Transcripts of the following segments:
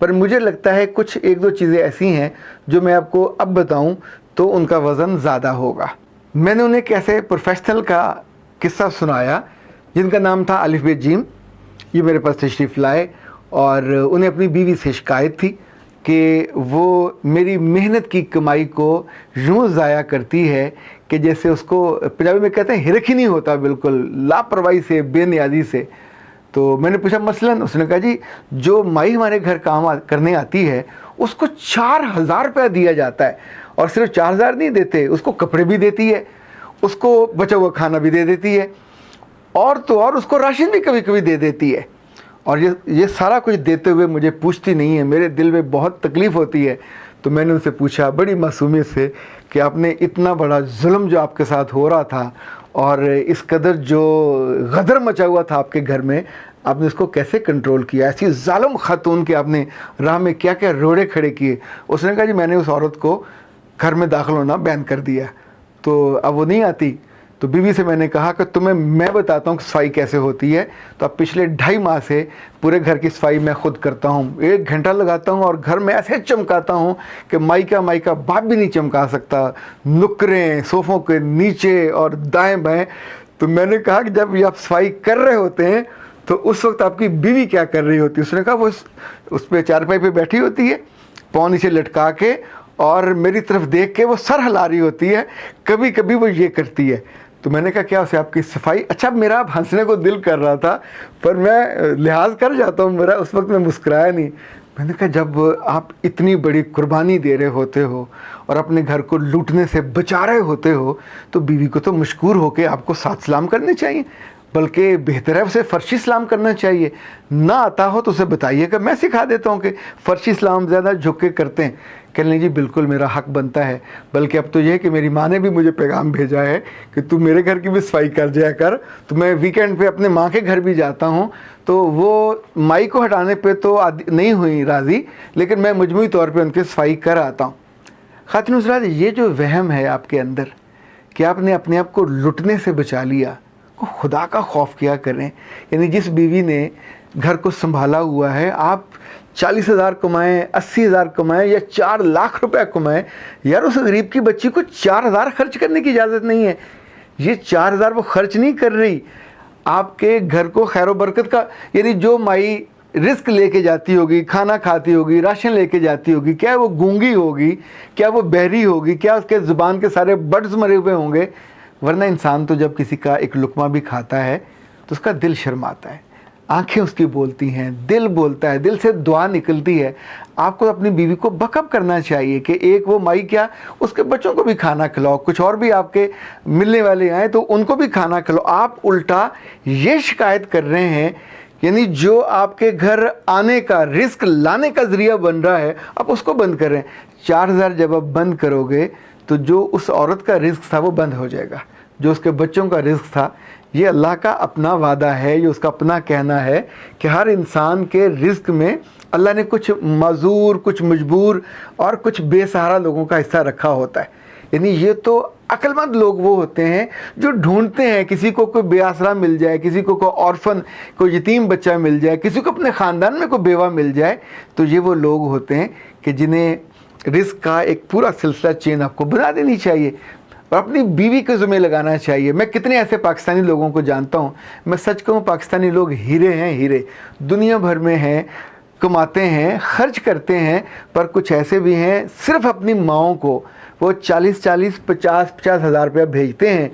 پر مجھے لگتا ہے کچھ ایک دو چیزیں ایسی ہیں جو میں آپ کو اب بتاؤں تو ان کا وزن زیادہ ہوگا۔ میں نے انہیں کیسے پروفیشنل کا قصہ سنایا جن کا نام تھا الف ب جیم۔ یہ میرے پاس تشریف لائے اور انہیں اپنی بیوی سے شکایت تھی کہ وہ میری محنت کی کمائی کو یوں ضائع کرتی ہے کہ جیسے اس کو پنجابی میں کہتے ہیں ہرک ہی نہیں ہوتا، بالکل لاپرواہی سے، بے نیازی سے۔ تو میں نے پوچھا مثلاً، اس نے کہا جی جو مائی ہمارے گھر کام کرنے آتی ہے اس کو 4,000 روپیہ دیا جاتا ہے، اور صرف 4,000 نہیں دیتے، اس کو کپڑے بھی دیتی ہے، اس کو بچا ہوا کھانا بھی دے دیتی ہے، اور تو اور اس کو راشن بھی کبھی کبھی دے دیتی ہے، اور یہ سارا کچھ دیتے ہوئے مجھے پوچھتی نہیں ہے۔ میرے دل میں بہت تکلیف ہوتی ہے۔ تو میں نے ان سے پوچھا بڑی معصومیت سے کہ آپ نے اتنا بڑا ظلم جو آپ کے ساتھ ہو رہا تھا اور اس قدر جو غدر مچا ہوا تھا آپ کے گھر میں، آپ نے اس کو کیسے کنٹرول کیا؟ ایسی ظالم خاتون کے آپ نے راہ میں کیا کیا روڑے کھڑے کیے؟ اس نے کہا جی میں نے اس عورت کو گھر میں داخل ہونا بین کر دیا، تو اب وہ نہیں آتی۔ تو بیوی سے میں نے کہا کہ تمہیں میں بتاتا ہوں کہ صفائی کیسے ہوتی ہے۔ تو اب پچھلے 2.5 ماہ سے پورے گھر کی صفائی میں خود کرتا ہوں، 1 گھنٹہ لگاتا ہوں اور گھر میں ایسے چمکاتا ہوں کہ مائی کا باپ بھی نہیں چمکا سکتا، نکریں صوفوں کے نیچے اور دائیں بائیں۔ تو میں نے کہا کہ جب یہ آپ صفائی کر رہے ہوتے ہیں تو اس وقت آپ کی بیوی کیا کر رہی ہوتی ہے؟ اس نے کہا وہ اس پہ چارپائی پہ بیٹھی ہوتی ہے، پاؤں نیچے لٹکا کے، اور میری طرف دیکھ کے وہ سر ہلا رہی ہوتی ہے، کبھی کبھی وہ یہ کرتی ہے۔ تو میں نے کہا کیا اسے آپ کی صفائی؟ اچھا میرا اب ہنسنے کو دل کر رہا تھا پر میں لحاظ کر جاتا ہوں، میرا اس وقت میں مسکرایا نہیں۔ میں نے کہا جب آپ اتنی بڑی قربانی دے رہے ہوتے ہو اور اپنے گھر کو لوٹنے سے بچا رہے ہوتے ہو تو بیوی کو تو مشکور ہو کے آپ کو 7 سلام کرنے چاہیے، بلکہ بہتر ہے اسے فرشی سلام کرنا چاہیے۔ نہ آتا ہو تو اسے بتائیے کہ میں سکھا دیتا ہوں کہ فرشی سلام زیادہ جھک کے کرتے ہیں۔ کہ نہیں جی بالکل میرا حق بنتا ہے، بلکہ اب تو یہ ہے کہ میری ماں نے بھی مجھے پیغام بھیجا ہے کہ تو میرے گھر کی بھی صفائی کر جایا کر۔ تو میں ویکینڈ پہ اپنے ماں کے گھر بھی جاتا ہوں، تو وہ مائی کو ہٹانے پہ تو نہیں ہوئی راضی، لیکن میں مجموعی طور پہ ان کی صفائی کر آتا ہوں۔ خواتین حضرات، یہ جو وہم ہے آپ کے اندر کہ آپ نے اپنے آپ کو لٹنے سے بچا لیا، خدا کا خوف کیا کریں۔ یعنی جس بیوی نے گھر کو سنبھالا ہوا ہے، آپ 40,000 کمائیں، 80,000 کمائیں یا 4 لاکھ روپے کمائیں، یار اس غریب کی بچی کو 4,000 خرچ کرنے کی اجازت نہیں ہے۔ یہ 4,000 وہ خرچ نہیں کر رہی، آپ کے گھر کو خیر و برکت کا، یعنی جو مائی رزق لے کے جاتی ہوگی، کھانا کھاتی ہوگی، راشن لے کے جاتی ہوگی، کیا وہ گونگی ہوگی؟ کیا وہ بہری ہوگی؟ کیا اس کے زبان کے سارے بڈز مرے ہوئے ہوں گے؟ ورنہ انسان تو جب کسی کا ایک لقمہ بھی کھاتا ہے تو اس کا دل شرماتا ہے، آنکھیں اس کی بولتی ہیں، دل بولتا ہے، دل سے دعا نکلتی ہے۔ آپ کو اپنی بیوی کو بک اپ کرنا چاہیے کہ ایک وہ مائی کیا، اس کے بچوں کو بھی کھانا کھلاؤ، کچھ اور بھی آپ کے ملنے والے آئیں تو ان کو بھی کھانا کھلاؤ۔ آپ الٹا یہ شکایت کر رہے ہیں، یعنی جو آپ کے گھر آنے کا، رزق لانے کا ذریعہ بن رہا ہے، آپ اس کو بند کر رہے ہیں۔ 4,000 جب آپ بند کرو گے تو جو اس عورت کا رزق تھا وہ بند ہو جائے گا، جو اس کے بچوں کا رزق تھا۔ یہ اللہ کا اپنا وعدہ ہے، یہ اس کا اپنا کہنا ہے کہ ہر انسان کے رزق میں اللہ نے کچھ معذور، کچھ مجبور اور کچھ بے سہارا لوگوں کا حصہ رکھا ہوتا ہے۔ یعنی یہ تو عقل مند لوگ وہ ہوتے ہیں جو ڈھونڈتے ہیں، کسی کو کوئی بے آسرا مل جائے، کسی کو کوئی آرفن، کوئی یتیم بچہ مل جائے، کسی کو اپنے خاندان میں کوئی بیوہ مل جائے، تو یہ وہ لوگ ہوتے ہیں کہ جنہیں رزق کا ایک پورا سلسلہ چین آپ کو بنا دینی چاہیے اور اپنی بیوی کے ذمہ لگانا چاہیے۔ میں کتنے ایسے پاکستانی لوگوں کو جانتا ہوں، میں سچ کہوں پاکستانی لوگ ہیرے ہیں، ہیرے دنیا بھر میں ہیں، کماتے ہیں، خرچ کرتے ہیں، پر کچھ ایسے بھی ہیں صرف اپنی ماؤں کو وہ 50 ہزار روپیہ بھیجتے ہیں،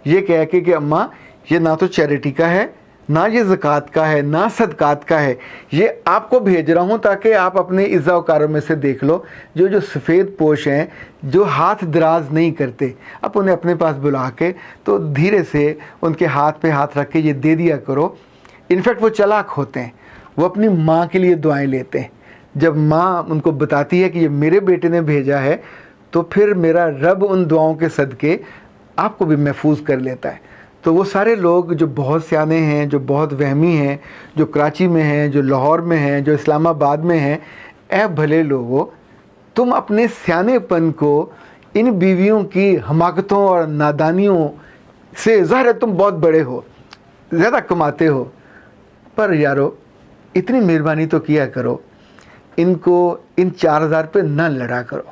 یہ کہہ کے کہ اماں یہ نہ تو چیریٹی کا ہے، نہ یہ زکوٰۃ کا ہے، نہ صدقات کا ہے، یہ آپ کو بھیج رہا ہوں تاکہ آپ اپنے عزا وقاروں میں سے دیکھ لو جو سفید پوش ہیں، جو ہاتھ دراز نہیں کرتے، آپ انہیں اپنے پاس بلا کے تو دھیرے سے ان کے ہاتھ پہ ہاتھ رکھ کے یہ دے دیا کرو۔ انفیکٹ وہ چالاک ہوتے ہیں، وہ اپنی ماں کے لیے دعائیں لیتے ہیں۔ جب ماں ان کو بتاتی ہے کہ یہ میرے بیٹے نے بھیجا ہے تو پھر میرا رب ان دعاؤں کے صدقے آپ کو بھی محفوظ کر لیتا ہے۔ تو وہ سارے لوگ جو بہت سیانے ہیں، جو بہت وہمی ہیں، جو کراچی میں ہیں، جو لاہور میں ہیں، جو اسلام آباد میں ہیں، اے بھلے لوگو، تم اپنے سیانے پن کو ان بیویوں کی حماقتوں اور نادانیوں سے، ظاہر ہے تم بہت بڑے ہو، زیادہ کماتے ہو، پر یارو اتنی مہربانی تو کیا کرو ان کو ان 4,000 پہ نہ لڑا کرو.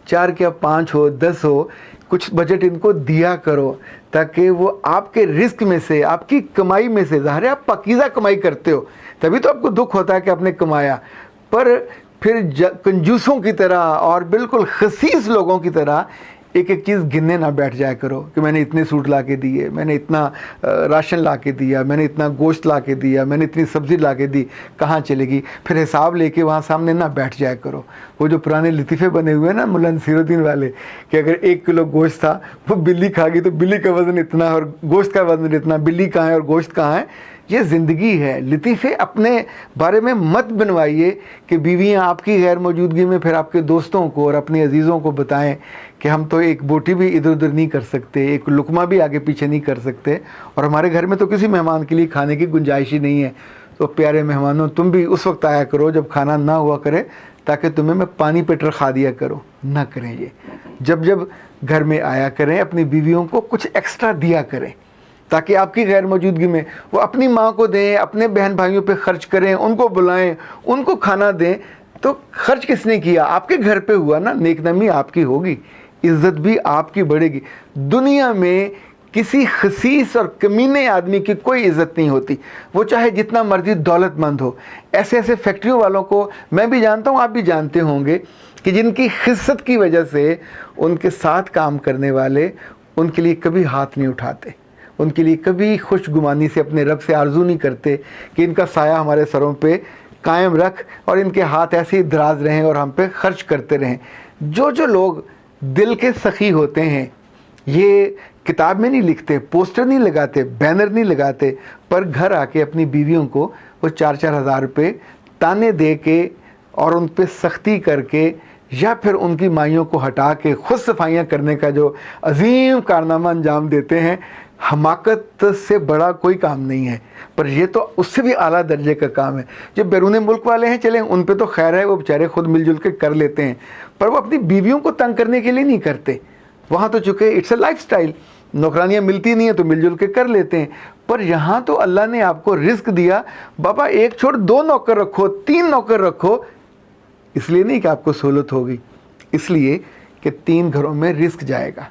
4 کیا 5 ہو 10 ہو, کچھ بجٹ ان کو دیا کرو تاکہ وہ آپ کے رزق میں سے, آپ کی کمائی میں سے, ظاہر ہے آپ پاکیزہ کمائی کرتے ہو تبھی تو آپ کو دکھ ہوتا ہے کہ آپ نے کمایا, پر پھر کنجوسوں کی طرح اور بالکل خسیس لوگوں کی طرح ایک ایک چیز گننے نہ بیٹھ جایا کرو کہ میں نے اتنے سوٹ لا کے دیے, میں نے اتنا راشن لا کے دیا, میں نے اتنا گوشت لا کے دیا, میں نے اتنی سبزی لا کے دی, کہاں چلے گی. پھر حساب لے کے وہاں سامنے نہ بیٹھ جایا کرو. وہ جو پرانے لطیفے بنے ہوئے ہیں نا ملا نصیر الدین والے, کہ اگر 1 کلو گوشت تھا وہ بلی کھا گئی تو بلی کا وزن اتنا اور گوشت کا وزن اتنا, بلی کہاں ہے اور گوشت کہاں ہے. یہ زندگی ہے. لطیفے اپنے بارے میں مت بنوائیے کہ بیویاں آپ کی غیر موجودگی میں پھر آپ کے دوستوں کو اور اپنے عزیزوں کو بتائیں کہ ہم تو ایک بوٹی بھی ادھر ادھر نہیں کر سکتے, ایک لقمہ بھی آگے پیچھے نہیں کر سکتے, اور ہمارے گھر میں تو کسی مہمان کے لیے کھانے کی گنجائش ہی نہیں ہے. تو پیارے مہمانوں, تم بھی اس وقت آیا کرو جب کھانا نہ ہوا کرے تاکہ تمہیں میں پانی پہ ٹرخا دیا کروں. نہ کریں یہ. جب جب گھر میں آیا کریں اپنی بیویوں کو کچھ ایکسٹرا دیا کریں تاکہ آپ کی غیر موجودگی میں وہ اپنی ماں کو دیں, اپنے بہن بھائیوں پہ خرچ کریں, ان کو بلائیں, ان کو کھانا دیں. تو خرچ کس نے کیا؟ آپ کے گھر پہ ہوا نا. نیک نامی آپ کی ہوگی, عزت بھی آپ کی بڑھے گی. دنیا میں کسی خسیس اور کمینے آدمی کی کوئی عزت نہیں ہوتی, وہ چاہے جتنا مرضی دولت مند ہو. ایسے ایسے فیکٹریوں والوں کو میں بھی جانتا ہوں, آپ بھی جانتے ہوں گے, کہ جن کی خست کی وجہ سے ان کے ساتھ کام کرنے والے ان کے لیے کبھی ہاتھ نہیں اٹھاتے, ان کے لیے کبھی خوش گمانی سے اپنے رب سے آرزو نہیں کرتے کہ ان کا سایہ ہمارے سروں پہ قائم رکھ اور ان کے ہاتھ ایسے ہی دراز رہیں اور ہم پہ خرچ کرتے رہیں. جو لوگ دل کے سخی ہوتے ہیں یہ کتاب میں نہیں لکھتے, پوسٹر نہیں لگاتے, بینر نہیں لگاتے, پر گھر آ کے اپنی بیویوں کو وہ 4-4 ہزار روپے تانے دے کے اور ان پہ سختی کر کے یا پھر ان کی مائیوں کو ہٹا کے خود صفائیاں کرنے کا جو عظیم کارنامہ انجام دیتے ہیں, حماقت سے بڑا کوئی کام نہیں ہے. پر یہ تو اس سے بھی اعلیٰ درجے کا کام ہے. جو بیرون ملک والے ہیں چلیں ان پہ تو خیر ہے, وہ بیچارے خود مل جل کے کر لیتے ہیں, پر وہ اپنی بیویوں کو تنگ کرنے کے لیے نہیں کرتے. وہاں تو چونکہ اٹس اے لائف سٹائل, نوکرانیاں ملتی نہیں ہیں تو مل جل کے کر لیتے ہیں. پر یہاں تو اللہ نے آپ کو رزق دیا, بابا 1 چھوڑ 2 نوکر رکھو, 3 نوکر رکھو. اس لیے نہیں کہ آپ کو سہولت ہوگی, اس لیے کہ 3 گھروں میں رزق جائے گا,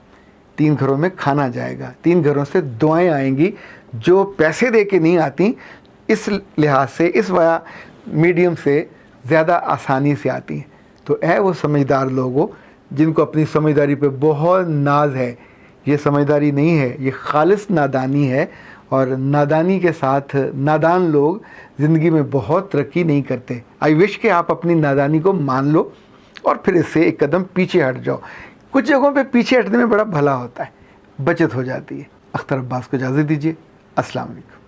3 گھروں میں کھانا جائے گا, 3 گھروں سے دعائیں آئیں گی جو پیسے دے کے نہیں آتی, اس لحاظ سے اس ویا میڈیم سے زیادہ آسانی سے آتی ہیں. تو اے وہ سمجھدار لوگوں جن کو اپنی سمجھداری پہ بہت ناز ہے, یہ سمجھداری نہیں ہے, یہ خالص نادانی ہے, اور نادانی کے ساتھ نادان لوگ زندگی میں بہت ترقی نہیں کرتے. آئی وش کہ آپ اپنی نادانی کو مان لو اور پھر اس سے ایک قدم پیچھے ہٹ جاؤ. کچھ جگہوں پہ پیچھے ہٹنے میں بڑا بھلا ہوتا ہے, بچت ہو جاتی ہے. اختر عباس کو اجازت دیجیے. السلام علیکم.